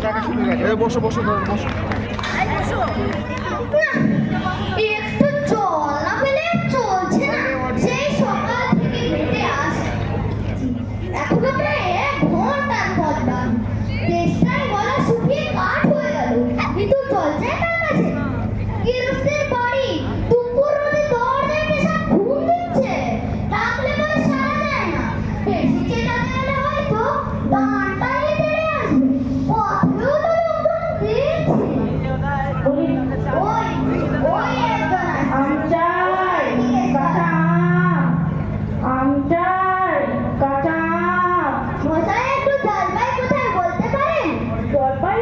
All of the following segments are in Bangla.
টাকা শুনে গেছে। বসো বসো বসো। একটু জল না পেলে চলছে না। সেই সকাল থেকে হেঁটে আসছি, এখনো প্রায় 1 ঘন্টার পথ বাকি। তেষ্টায় গলা শুকিয়ে কাঠ হয়ে গেল, কিন্তু জল চাই কার কাছে? গৃহস্থের বাড়ি, দুপুর রোদে দরজায় পেশা ঘুম দিচ্ছে, ডাকলে পরে সাড়া দেয় না। বেশি চেঁচাতে গেলে হয়তো গানটাই বেড়ে আসবে। পথেও তো লোকজন দেখছে। ওই ওই একজন আমচাই কাঁচা আমচাই কাঁচা মশাই, একটু জলপাই কোথায় বলতে পারেন? জলপাই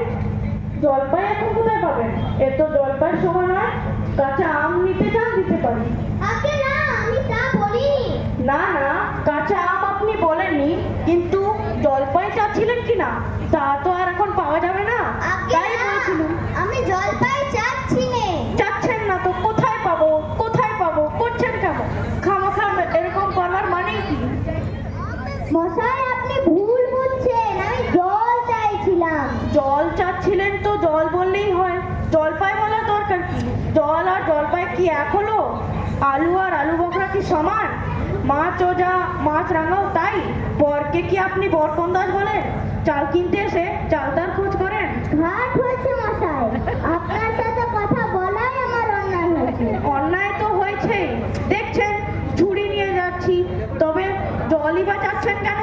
জলপাই এখন কোথায় পাবেন? এত জলপাই সময় নয়। কাঁচা আম নিতে চান দিতে পারি। আগে না, আমি তা বলিনি। না না, কাঁচা আম আপনি বলেননি, কিন্তু জলপাই চাচ্ছিলেন কিনা তা তো আর এখন পাওয়া যাবে না, আগে তাই না, বলছিলাম। আমি জলপাই চাচ্ছি নে। চাচ্ছেন না তো কোথায় পাবো কোথায় পাবো করছেন কেমন? খামাখা এরকম করার মানেই কি? মশাই, আপনি ভুল বুঝছেন, আমি জল চাইছিলাম। জল চাচ্ছিলেন তো জল বললেই হয়, জলপাই বলার দরকার কি? জল আর জলপাই কি এক হলো? আলু আর আলু বকরা কি সমান? মাছ ওজা মাছ রাঙাও তাই? বরকে কি আপনি বরকন্দাজ বলেন? চাল কিনতে এসে চালতার খোঁজ করেন? ঘাট হয়েছে মশাই, আপনার সাথে কথা বলাই আমার অন্যায় হয়েছে। অন্যায় তো হয়েছে, দেখছেন ঝুড়ি নিয়ে যাচ্ছি, তবে জলই বা চাচ্ছেন কেন?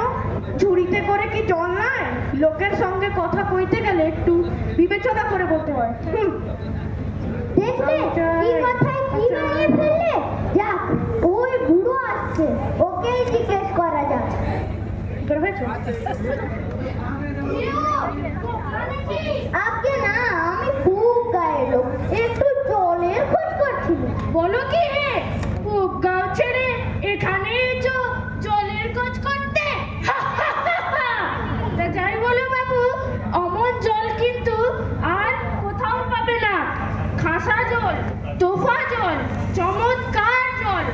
ঝুড়িতে করে কি জল নাই? লোকের সঙ্গে কথা কইতে গেলে একটু বিবেচনা করে বলতে হয়। দেখলে কি কথায় কি বানিয়ে ফেললে? যাক, ওই বুড়ো আসছে, ওকেই জিজ্ঞেস করা যাক। আগে না, আমি খুব গায়ের লোক, একটু জলের খোঁজ করছিল। বলো কি হে, গাঁও ছেড়ে এখানে এসো জলের খোঁজ করতে? তা যাই বলো বাবু, অমন জল কিন্তু আর কোথাও পাবে না। খাসা জল, তোফা জল, চমৎকার জল।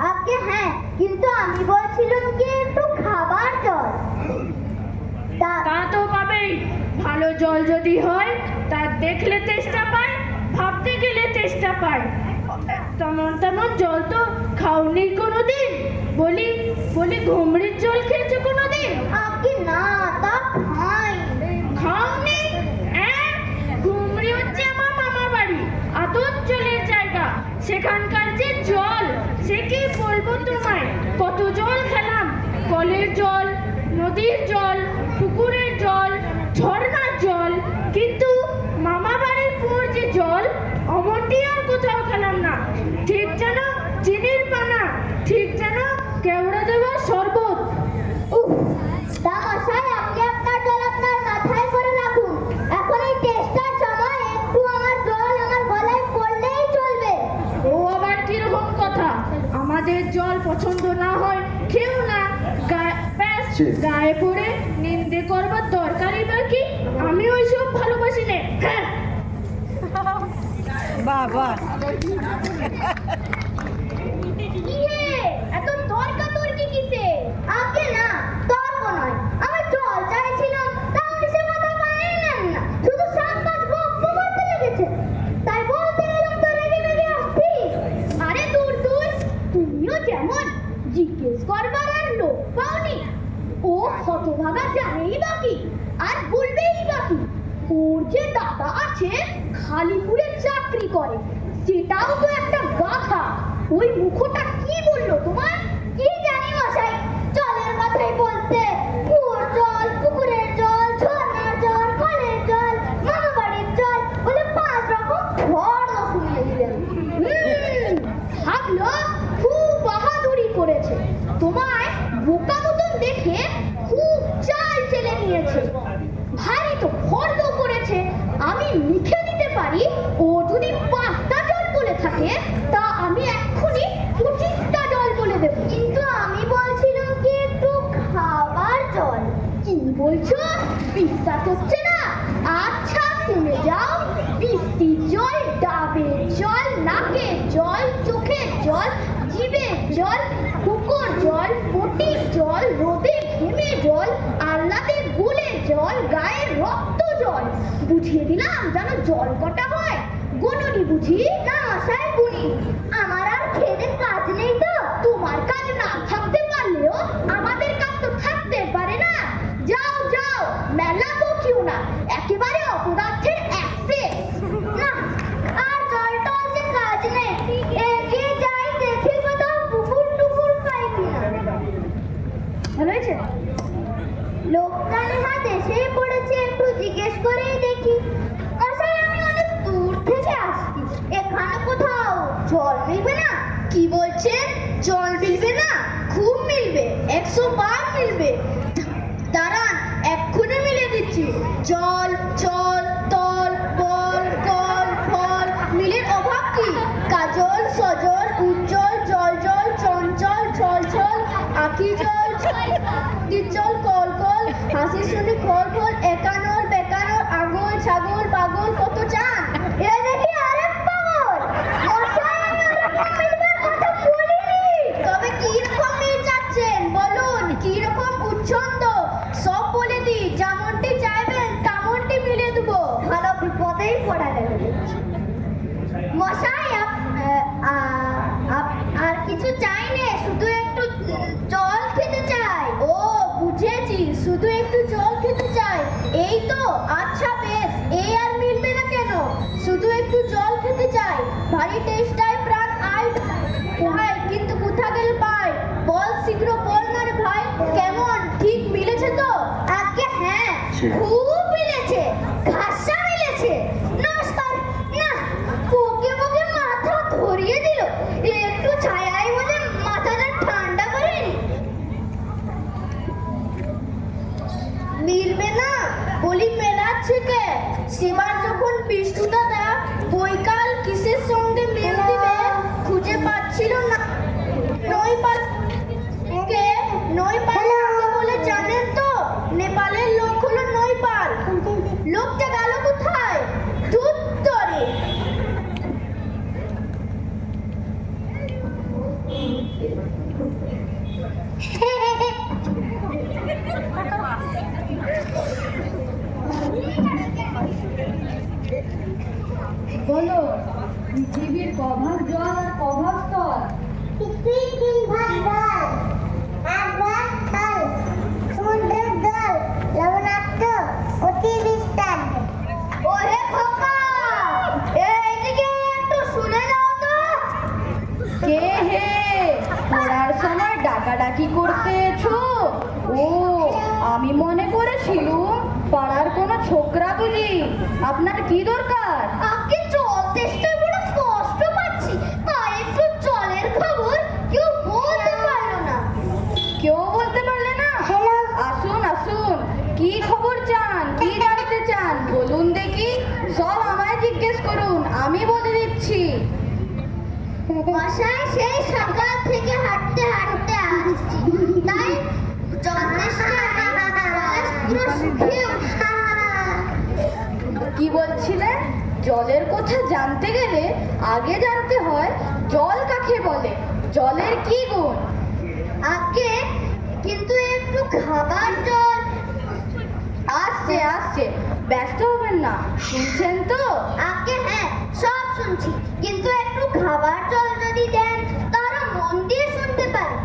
আগে হ্যাঁ, কিন্তু আমি বলছিলাম কি একটু খাবার জল। তা তা তো পাবেই। ভালো জল যদি হয়, তা দেখলে তেষ্টা পায়, ভাবতে গেলে তেষ্টা পায়। তেমন তেমন জল তো খাওনি কোনোদিন? বলি বলি ঘুমড়ির জল খেয়েছো কোনোদিন? আগে না, তা খাই। খাওনি? ঘুমড়ি হচ্ছে আমার মামা বাড়ি, আদর জলের জায়গা। সেখানকার যে জল, সে কি বলবো তোমায়, কত জল খেলাম। কলের জল, নদীর জল, পুকুরের জল, ঝর্ণার জল, কিন্তু মামা বাড়ির পুর যে জল, অমনটি আর কোথাও খেলাম না। ঠিক যেন চিনির পানা, ঠিক যেন কেওড়া দেওয়া শরবত। উফ, তা মশাই, আপনি আপনার জল আপনার মাথায় করে রাখুন। এখন এই টেস্টার সময় একটু আমার জল আমার গলায় পড়লেই চলবে। ও আবার কিরকম কথা? আমাদের জল পছন্দ না হয় খেও না, ব্যাস গায়ে পড়ে নিন্দে করবার দরকারই বা কি? আমি ওইসব ভালোবাসি নে। হ্যাঁ, বাবা কি হে, এত তর্কাতর্কি কিসে? আগে না, তর্ক নয়, আমি জল চাইছিলাম, তা উনি সে কথা মানেন না, শুধু সাংকাজ বকবক করতে লেগেছে। তাই বলতে গেলাম তো রেগে মেগে আসছিস। আরে দূর দূর, তুমিও যেমন জিজ্ঞেস করবার আর লোক পাওনি। ও হতভাগা জানেই বাকি, আর বলবেই বাকি। ওর যে দাদা আছে, খালিপুরে চাকরি করে, সেটাও তো একটা গাধা। ওই মুখটা কি বললো তোমার? কি জানি মশাই, জলের কথাই বলতে কুয়োর জল, পুকুরের জল, ঝর্ণার জল, কলের জল, মামা বাড়ির জল বলে 5 রকম ফর্দ শুনিয়ে দিলেন। ভাবলো খুব বাহাদুরি করেছে, তোমায় বোকা মতন দেখে খুব চাল চেলে নিয়েছে। ভারী তো ফর্দ করেছে, আমি লিখে দিতে পারি। ও যদি 5টা জল বলে থাকে, তা আমি এক্ষুনি 25টা জল বলে দেব। কিন্তু আমি বলছিলাম কি একটু খাবার জল। কি বলছো? বিশ্বাস হচ্ছে না? আচ্ছা শুনে যাও। বৃষ্টির জল, ডাবের জল, নাকের জল, চোখের জল, জিভের জল, পুকুর জল, পটির জল, রোদে ঘেমে জল, আহ্লাদে গুলে জল, গায়ের রক্ত জল। বুঝিয়ে দিলাম যেন জল কটা হয়। গুনুনি বুঝি না মশাই গুনি। আমার আর খেতে কাজ নেই তো। তোমার কাজ না থাকতে পারলেও আমাদের কাজ তো থাকতে পারে না। যাও যাও, মেলা বকিও না, একেবারে অপরাধের অ্যাক্সেস। না আর জল টল যে কাজ নেই, এগিয়ে যাই দেখি কোথাও পুকুর টুকুর পাই কিনা। ভালো হয়েছে? লোকটা নেহাত এসেই পড়েছে, একটু জিজ্ঞেস করেই দেখি। মশাই আমি অনেক দূর থেকে আসছি, এখানে কোথাও জল মিলবে না? কি বলছেন? জল মিলবে না? খুব মিলবে, 100 বার মিলবে। দাঁড়ান এক্ষুনি মিলিয়ে দিচ্ছি। জল জল তল বল কল ফল, মিলের অভাব কি? কাজল সজল উজ্জ্বল জল জল চঞ্চল ছল ছল আখি জল চল কল কল হাসি শুনি খল খল একানল বেকানল আঙুল ছাগল পাগল কত চান। এ দেখি আরেক পাগল। মশাই আমি আরেকটা মিলবার কথা বলিনি। তবে কি রকম মিল চাচ্ছেন বলুন, কি রকম উচ্ছন্দ সব বলে দিই, যেমনটি চাইবেন তেমনটি মিলিয়ে দেবো। ভালো বিপদেই পড়া গেল। মশাই আর কিছু চাই না, শুধু একটু জল খেতে চাই। ও বুঝেছি, শুধু একটু জল খেতে চাই, এই তো? আচ্ছা বেশ, এই আর মিলবে না কেন? শুধু একটু জল খেতে চাই, ভারী টেস্টাই প্রাণ আই ভাই, কিন্তু কোথা গেলে পাই? বল শীঘ্র বল না রে ভাই। কেমন ঠিক মিলেছে তো? আগে হ্যাঁ খুব মিলেছে, ঘাসা মিলেছে। নমস্কার। না বকে বকে মাথা ধরিয়ে দিল, একটু ছায়ায় বলে মাথাটা ঠান্ডা করেনি। মিলবে না বলি মেলাচ্ছে কে? সেবার যখন বিষ্ণু দাদা বৈকাল কিসের সঙ্গে মিল দিবে খুঁজে পাচ্ছিল না, নৈপাল কে নৈপাল বলে জানেন তো? নেপালের লোক হলো নৈপাল। লোকটা গেল কোথায়? ধুত্তরে। বলো পৃথিবীর কভার জল আর কভার স্তর? পৃথিবীর 3 ভাগ জল, 1 ভাগ স্থল, সমুদ্রের জল লবণাক্ত অতি বিস্তার। ওরে খোকা, এইদিকে একটু শুনে যাও তো। কে হে? পড়ার সময় ডাকাডাকি করতে এছো? ও আমি মনে করেছিলুম পাড়ার কোনো ছোকরা বুঝি। আপনার কি দরকার? আগে জল তেষ্টায় বড় কষ্ট পাচ্ছি, আর একটু জলের খবর কেউ বলতে পারলো না। কেউ বলতে পারলে না? আসুন আসুন, কি খবর চান, কি জানতে চান বলুন দেখি। সব আমায় জিজ্ঞেস করুন, আমি বলে দিচ্ছি। মশাই সেই সকাল থেকে হাঁটতে হাঁটতে আসছি, তাই জল তেষ্টায় পুরো শুকিয়ে কি বলছিলেন? জলের কথা জানতে গেলে আগে জানতে হয় জল কাকে বলে, জলের কি গুণ। আগে কিন্তু একটু খাবার জল। আসছে আসছে, ব্যস্ত হবেন না, শুনছেন তো? আগে হ্যাঁ সব শুনছি, কিন্তু একটু খাবার জল যদি দেন তারা মন দিয়ে শুনতে পারে।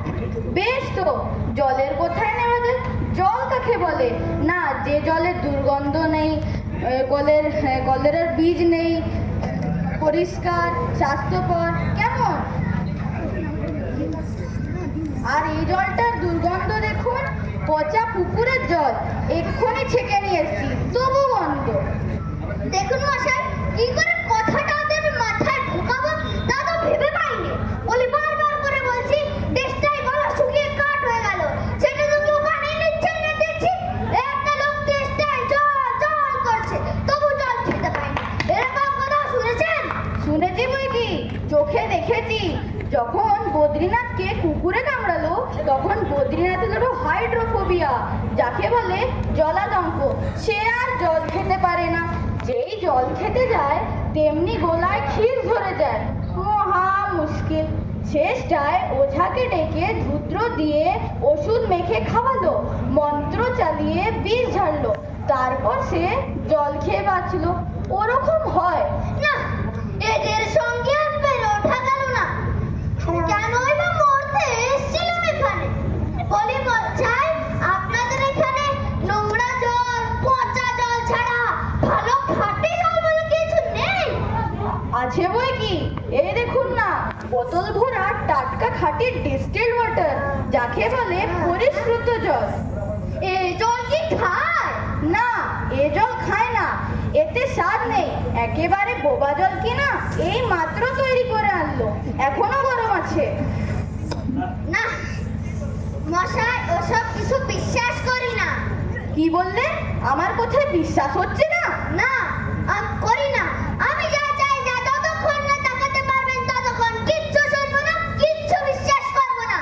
বেশ তো, জলের কোথায় নেওয়া যায়? জল কাকে বলে? না যে জলের দুর্গন্ধ নেই, কলেরার বীজ নেই, পরিষ্কার স্বাস্থ্যকর, কেমন? আর এই জলটার দুর্গন্ধ দেখুন, পচা পুকুরের জল, এক্ষুনি ছেঁকে নিয়ে এসছি, তবু গন্ধ। দেখুন মশাই, কি করে কথাটা ওদের মাথায় ঢোকাবো তা তো ভেবে পাইনি। বলি বারবার করে বলছি, দেশটাই গলা শুকিয়ে কাঠ হয়ে গেল, সেটা তো কেউ কানেই নিচ্ছেন না। দেখছি একটা লোক দেশটাই জল জল করছে, তবু জল খেতে পায়নি। এরকম কথা শুনেছেন? শুনেছি বই কি, চোখে দেখেছি। যখন বদ্রীনাথকে কুকুরে কামড়ালো তখন বদ্রীনাথের হলো হাইড্রোফোবিয়া, যাকে বলে জলাতঙ্ক। সে আর জল খেতে পারে না। যেই জল খেতে যায় তেমনি গোলায় ক্ষীর ধরে যায়, মহা মুশকিল। শেষটায় ওঝাকে ডেকে ধূত্র দিয়ে ওষুধ মেখে খাওয়ালো, মন্ত্র চালিয়ে বিষ ঝাড়লো, তারপর সে জল খেয়ে বাঁচলো। ওরকম হয় না, এদের সঙ্গে আর পেরে ওঠা গেল না। কেনই বা মরতে এসেছিলাম এখানে? বলি মশাই, আপনাদের এখানে নোংরা জল, পচা জল ছাড়া ভালো খাঁটি জল বলে কিছু নেই? আছে বই কি, এই দেখুন না, বোতল ভরা টাটকা খাঁটি ডিস্টিল ওয়াটার, যাকে বলে পরিশ্রুত জল। এই জল কি খায়? না, এ জল খায় না, এতে স্বাদ নেই, একেবারে বোবা জল কিনা এই মাত্র তৈরি করে আনলো, এখনো গরম আছে। না মশাই, ওসব কিছু বিশ্বাস করি না। কি বললে? আমার কথায় বিশ্বাস হচ্ছে না? না, আমি করি না। আমি যা চাই যা, যতক্ষণ না দেখাতে পারবেন ততক্ষণ কিচ্ছু শুনবো না, কিচ্ছু বিশ্বাস করবো না।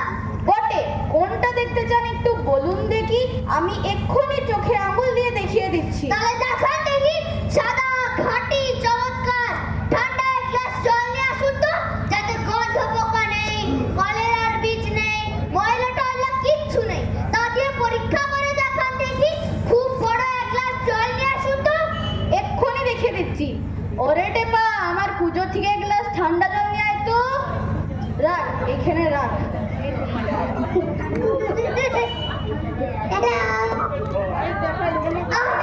বটে, কোনটা দেখতে চান একটু বলুন দেখি, আমি এক্ষুনি চোখে আঙুল দিয়ে দেখিয়ে দিচ্ছি। তাহলে দেখান দেখি, সাদা খাঁটি চমৎকার ঠান্ডা এক গ্লাস জল নিয়ে আসুন তো, যাতে গন্ধ পোকা নেই, কলেরার বীজ নেই, ময়লা টয়লা কিচ্ছু নেই। তা দিয়ে পরীক্ষা করে দেখান দেখি। খুব বড় এক গ্লাস জল নিয়ে আসুন তো। এক্ষুনি দেখিয়ে দিচ্ছি। ওরে টেপা, আমার পুজো থেকে এক গ্লাস ঠান্ডা জল নিয়ে আয় তো। রাখ, এখানে রাখ। আহ,